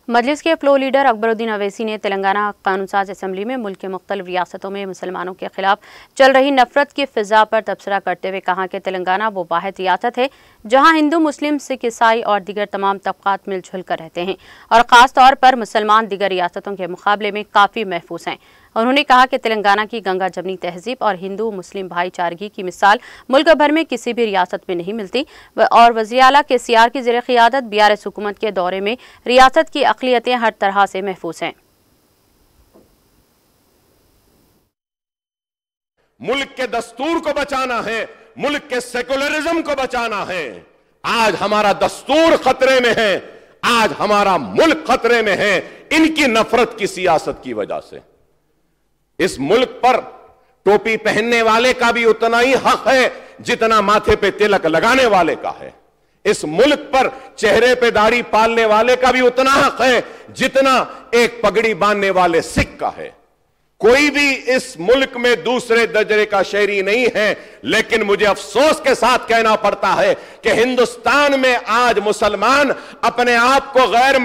मजलिस के flow leader Akbaruddin Owaisi ने तेलंगाना कानून साज असम्बली में मुल्क के मुख्तलिफ रियासतों में मुसलमानों के खिलाफ चल रही नफरत की फिजा पर तबसरा करते हुए कहा कि तेलंगाना वो वाहिद रियासत है जहां हिंदू, मुस्लिम, सिख, ईसाई और दीगर तमाम तबकात मिलजुल कर रहते हैं और ख़ास तौर पर मुसलमान दीगर रियासतों के मुकाबले में काफ़ी महफूज हैं। उन्होंने कहा कि तेलंगाना की गंगा जमनी तहजीब और हिंदू मुस्लिम भाईचारगी की मिसाल मुल्क भर में किसी भी रियासत में नहीं मिलती और वज़ीर आला KCR की ज़ेर क़ियादत BRS हुकूमत के दौरे में रियासत की अक़लियतें हर तरह से महफूज हैं। मुल्क के दस्तूर को बचाना है, मुल्क के सेकुलरिज्म को बचाना है। आज हमारा दस्तूर खतरे में है, आज हमारा मुल्क खतरे में है इनकी नफरत की सियासत की वजह से। इस मुल्क पर टोपी पहनने वाले का भी उतना ही हक है जितना माथे पे तिलक लगाने वाले का है। इस मुल्क पर चेहरे पे दाढ़ी पालने वाले का भी उतना हक है जितना एक पगड़ी बांधने वाले सिख का है। कोई भी इस मुल्क में दूसरे दर्जे का शहरी नहीं है, लेकिन मुझे अफसोस के साथ कहना पड़ता है कि हिंदुस्तान में आज मुसलमान अपने आप को गैर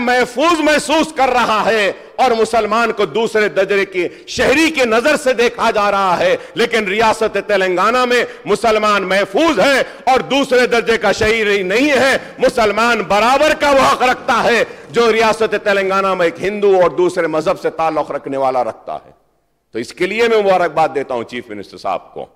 महफूज महसूस कर रहा है और मुसलमान को दूसरे दर्जे की शहरी की नजर से देखा जा रहा है। लेकिन रियासत तेलंगाना में मुसलमान महफूज है और दूसरे दर्जे का शहरी नहीं है। मुसलमान बराबर का वो हक रखता है जो रियासत तेलंगाना में एक हिंदू और दूसरे मजहब से ताल्लुक रखने वाला रखता है। तो इसके लिए मैं मुबारकबाद देता हूं चीफ मिनिस्टर साहब को।